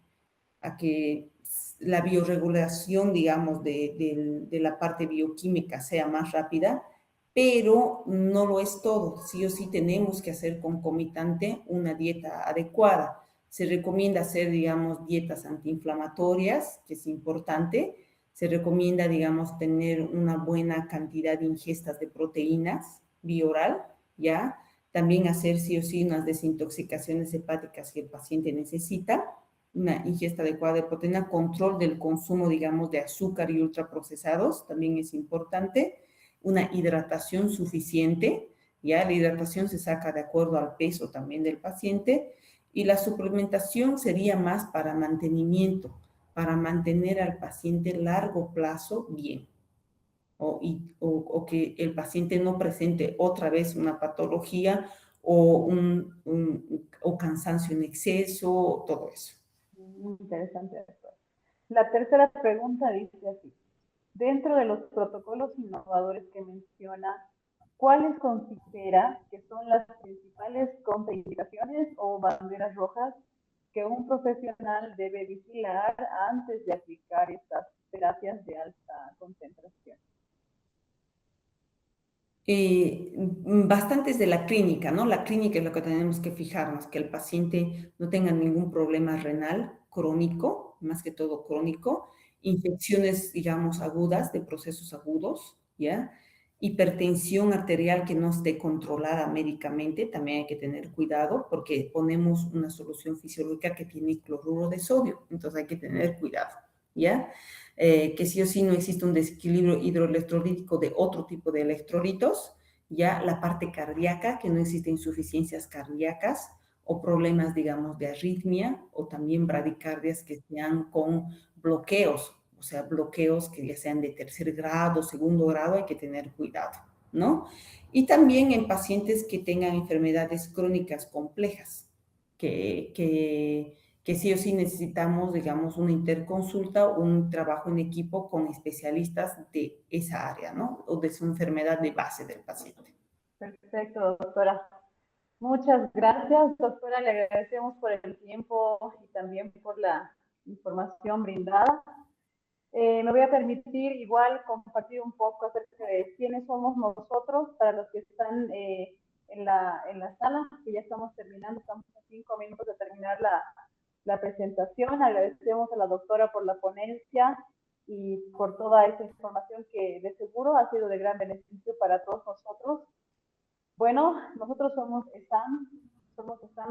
la bioregulación, digamos, de la parte bioquímica sea más rápida, pero no lo es todo. Sí o sí tenemos que hacer concomitante una dieta adecuada. Se recomienda hacer, digamos, dietas antiinflamatorias, que es importante. Se recomienda, digamos, tener una buena cantidad de ingestas de proteínas bioral, ¿ya? También hacer sí o sí unas desintoxicaciones hepáticas que el paciente necesita, una ingesta adecuada de proteína, control del consumo, digamos, de azúcar y ultraprocesados, también es importante, una hidratación suficiente, ya la hidratación se saca de acuerdo al peso también del paciente, y la suplementación sería más para mantenimiento, para mantener al paciente largo plazo bien. O que el paciente no presente otra vez una patología o cansancio en exceso, todo eso.
Muy interesante, doctor. La tercera pregunta dice así. Dentro de los protocolos innovadores que menciona, ¿cuáles considera que son las principales contraindicaciones o banderas rojas que un profesional debe vigilar antes de aplicar estas terapias de alta concentración?
Bastantes de la clínica, ¿no? La clínica es lo que tenemos que fijarnos, que el paciente no tenga ningún problema renal crónico, más que todo crónico, infecciones, digamos, agudas, de procesos agudos, ¿ya? Hipertensión arterial que no esté controlada médicamente, también hay que tener cuidado porque ponemos una solución fisiológica que tiene cloruro de sodio, entonces hay que tener cuidado, ¿ya? Que sí o sí no existe un desequilibrio hidroelectrolítico de otro tipo de electrolitos, ya la parte cardíaca, que no existen insuficiencias cardíacas o problemas, digamos, de arritmia o también bradicardias que sean con bloqueos, o sea, bloqueos que ya sean de tercer grado, segundo grado, hay que tener cuidado, ¿no? Y también en pacientes que tengan enfermedades crónicas complejas, que sí o sí necesitamos, digamos, una interconsulta, un trabajo en equipo con especialistas de esa área, ¿no? O de su enfermedad de base del paciente.
Perfecto, doctora. Muchas gracias, doctora. Le agradecemos por el tiempo y también por la información brindada. Me voy a permitir igual compartir un poco acerca de quiénes somos nosotros para los que están en la sala, que ya estamos terminando, estamos a 5 minutos de terminar la presentación. Agradecemos a la doctora por la ponencia y por toda esa información que de seguro ha sido de gran beneficio para todos nosotros. Bueno, nosotros somos ESAM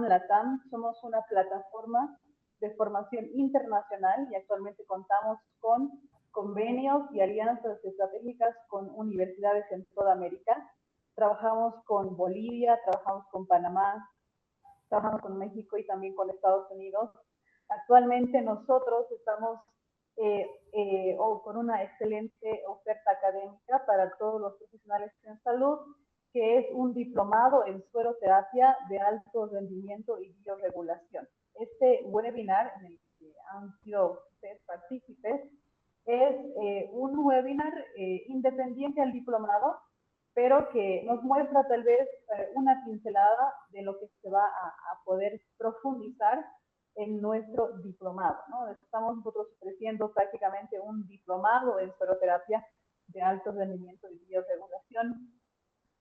Latam, somos una plataforma de formación internacional y actualmente contamos con convenios y alianzas estratégicas con universidades en toda América. Trabajamos con Bolivia, trabajamos con Panamá, trabajamos con México y también con Estados Unidos. Actualmente nosotros estamos con una excelente oferta académica para todos los profesionales en salud, que es un diplomado en sueroterapia de alto rendimiento y bioregulación. Es este webinar en el que han sido ustedes partícipes es un webinar independiente al diplomado, pero que nos muestra tal vez una pincelada de lo que se va a poder profundizar en nuestro diplomado, ¿no? Estamos nosotros ofreciendo prácticamente un diplomado en sueroterapia de alto rendimiento y bioregulación.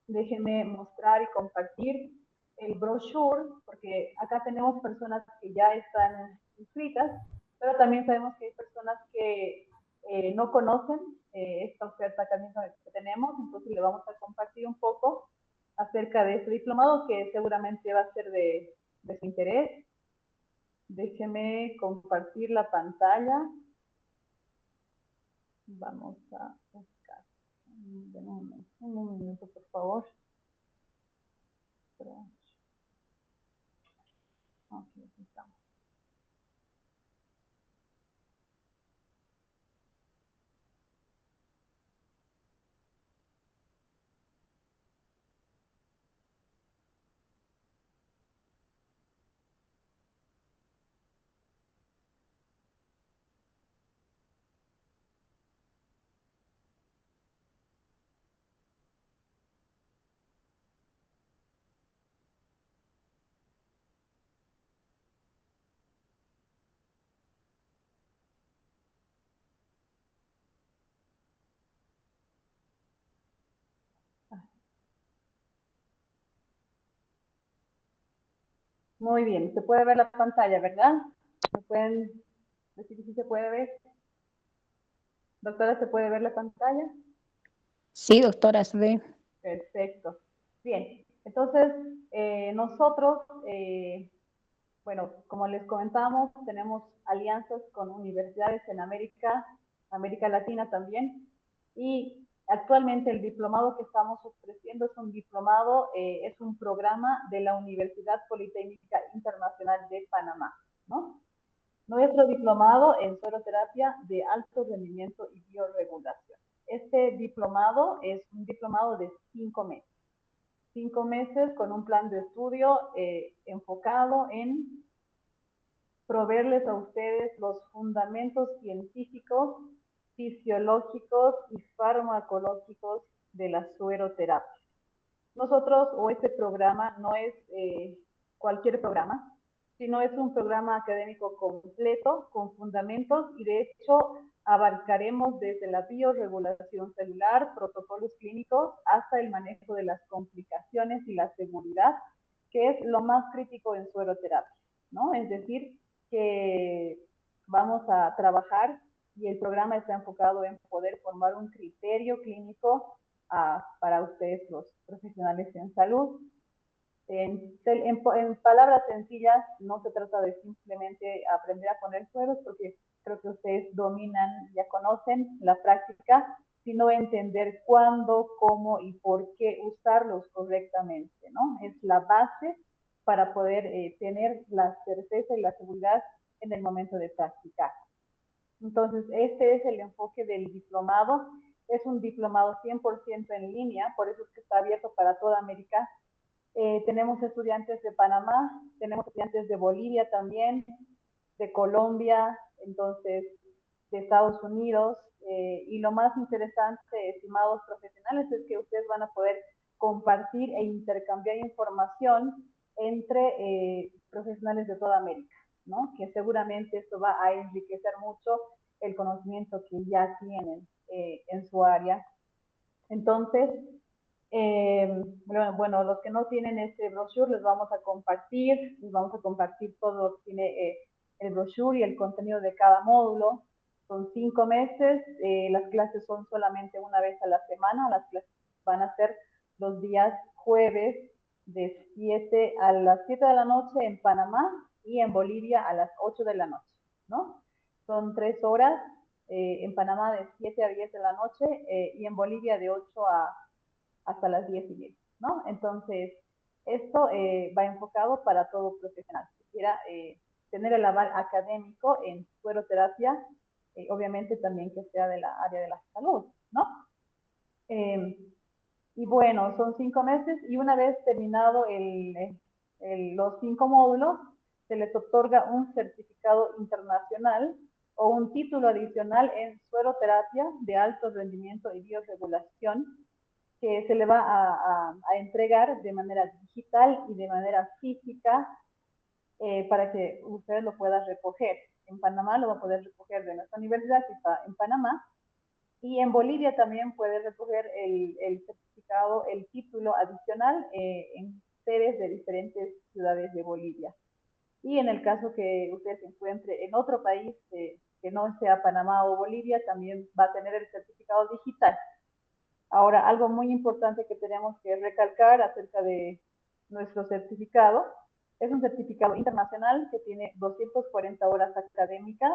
Déjenme mostrar y compartir el brochure, porque acá tenemos personas que ya están inscritas, pero también sabemos que hay personas que no conocen esta oferta académica que tenemos, entonces le vamos a compartir un poco acerca de este diplomado que seguramente va a ser de su interés. Déjeme compartir la pantalla. Vamos a buscar. Un minuto, por favor. Okay, aquí estamos. Muy bien, se puede ver la pantalla, ¿verdad? ¿Me pueden decir si se puede ver? Doctora, ¿se puede ver la pantalla?
Sí, doctora, se ve.
Perfecto. Bien, entonces nosotros, bueno, como les comentamos, tenemos alianzas con universidades en América Latina también, y actualmente el diplomado que estamos ofreciendo es un diplomado, es un programa de la Universidad Politécnica Internacional de Panamá, ¿no? Nuestro diplomado en sueroterapia de alto rendimiento y bioregulación. Este diplomado es un diplomado de 5 meses. 5 meses con un plan de estudio enfocado en proveerles a ustedes los fundamentos científicos, fisiológicos y farmacológicos de la sueroterapia. Nosotros, o este programa, no es cualquier programa, sino es un programa académico completo, con fundamentos, y de hecho abarcaremos desde la bioregulación celular, protocolos clínicos, hasta el manejo de las complicaciones y la seguridad, que es lo más crítico en sueroterapia, ¿no? Es decir, que vamos a trabajar, y el programa está enfocado en poder formar un criterio clínico para ustedes los profesionales en salud. En palabras sencillas, no se trata de simplemente aprender a poner sueros, porque creo que ustedes dominan, ya conocen la práctica, sino entender cuándo, cómo y por qué usarlos correctamente, ¿no? Es la base para poder tener la certeza y la seguridad en el momento de practicar. Entonces, este es el enfoque del diplomado. Es un diplomado 100% en línea, por eso es que está abierto para toda América. Tenemos estudiantes de Panamá, tenemos estudiantes de Bolivia también, de Colombia, entonces de Estados Unidos, y lo más interesante, estimados profesionales, es que ustedes van a poder compartir e intercambiar información entre profesionales de toda América, ¿no? Que seguramente esto va a enriquecer mucho el conocimiento que ya tienen en su área. Entonces, bueno, los que no tienen este brochure les vamos a compartir todo lo que tiene el brochure y el contenido de cada módulo. Son 5 meses, las clases son solamente una vez a la semana, las clases van a ser los días jueves a las 7 de la noche en Panamá, y en Bolivia a las 8 de la noche, ¿no? Son 3 horas, en Panamá de 7 a 10 de la noche, y en Bolivia de 8 hasta las 10:10, ¿no? Entonces, esto va enfocado para todo profesional que quiera tener el aval académico en sueroterapia, obviamente también que sea de la área de la salud, ¿no? Y bueno, son 5 meses, y una vez terminado los 5 módulos, se les otorga un certificado internacional o un título adicional en sueroterapia de alto rendimiento y bioregulación que se le va a entregar de manera digital y de manera física para que usted lo pueda recoger. En Panamá lo va a poder recoger de nuestra universidad, que está en Panamá, y en Bolivia también puede recoger el certificado, el título adicional en sedes de diferentes ciudades de Bolivia. Y en el caso que usted se encuentre en otro país que no sea Panamá o Bolivia, también va a tener el certificado digital. Ahora, algo muy importante que tenemos que recalcar acerca de nuestro certificado, es un certificado internacional que tiene 240 horas académicas,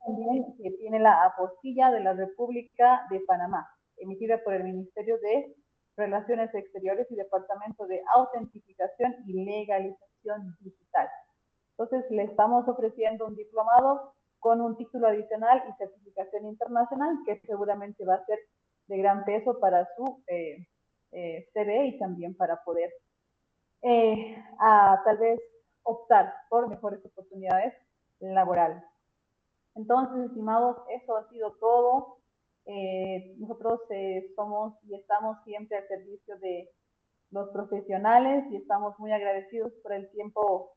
también que tiene la apostilla de la República de Panamá, emitida por el Ministerio de Relaciones Exteriores y Departamento de Autentificación y Legalización Digital. Entonces, le estamos ofreciendo un diplomado con un título adicional y certificación internacional que seguramente va a ser de gran peso para su CV y también para poder tal vez optar por mejores oportunidades laborales. Entonces, estimados, eso ha sido todo. Nosotros somos y estamos siempre al servicio de los profesionales y estamos muy agradecidos por el tiempo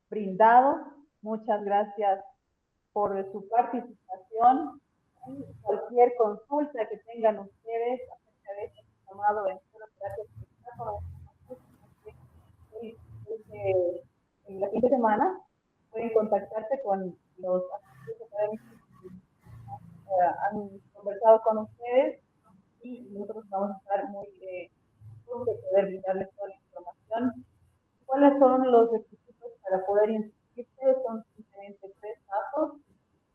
brindado. Muchas gracias por su participación y cualquier consulta que tengan ustedes acerca de este diplomado en sueroterapia en la siguiente semana pueden contactarse con los asistentes académicos que han conversado con ustedes y nosotros vamos a estar muy contentos de poder brindarles toda la información. ¿Cuáles son los requisitos para poder inscribirse? Son simplemente 3 pasos.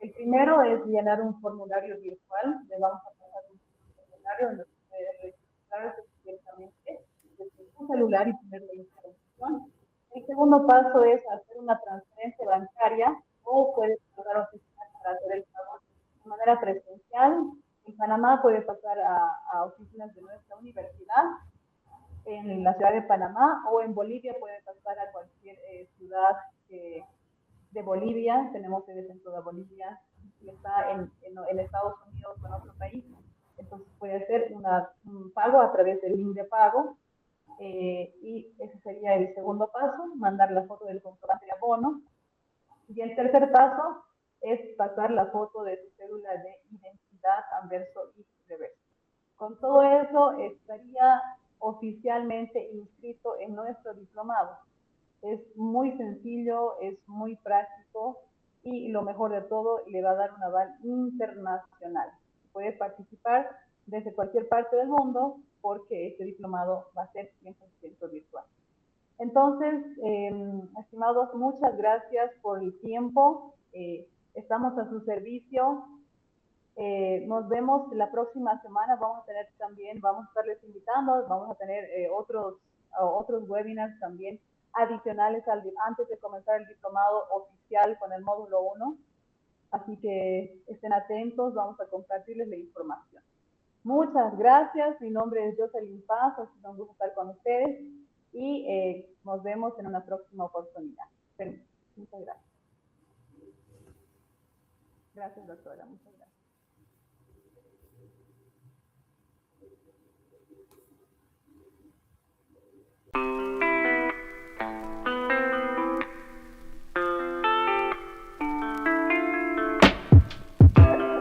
El primero es llenar un formulario virtual. Le vamos a pasar un formulario en el que puede registrarse directamente desde su celular y tener la información. El segundo paso es hacer una transferencia bancaria o puede pasar a oficinas para hacer el pago de manera presencial. En Panamá puede pasar a oficinas de nuestra universidad en la ciudad de Panamá o en Bolivia puede pasar a cualquier ciudad de Bolivia. Tenemos sedes en toda Bolivia. Si está en Estados Unidos o en otro país, entonces puede hacer un pago a través del link de pago. Y ese sería el segundo paso, mandar la foto del comprobante de abono. Y el tercer paso es pasar la foto de su cédula de identidad anverso y reverso. Con todo eso estaría oficialmente inscrito en nuestro diplomado. Es muy sencillo, es muy práctico y lo mejor de todo, le va a dar un aval internacional. Puede participar desde cualquier parte del mundo porque este diplomado va a ser 100% virtual. Entonces, estimados, muchas gracias por el tiempo. Estamos a su servicio. Nos vemos la próxima semana. Vamos a estarles invitando, vamos a tener otros webinars también adicionales antes de comenzar el diplomado oficial con el módulo 1. Así que estén atentos, vamos a compartirles la información. Muchas gracias, mi nombre es Jocelyn Paz, ha sido un gusto estar con ustedes y nos vemos en una próxima oportunidad. Muchas gracias. Gracias, doctora. Muchas gracias.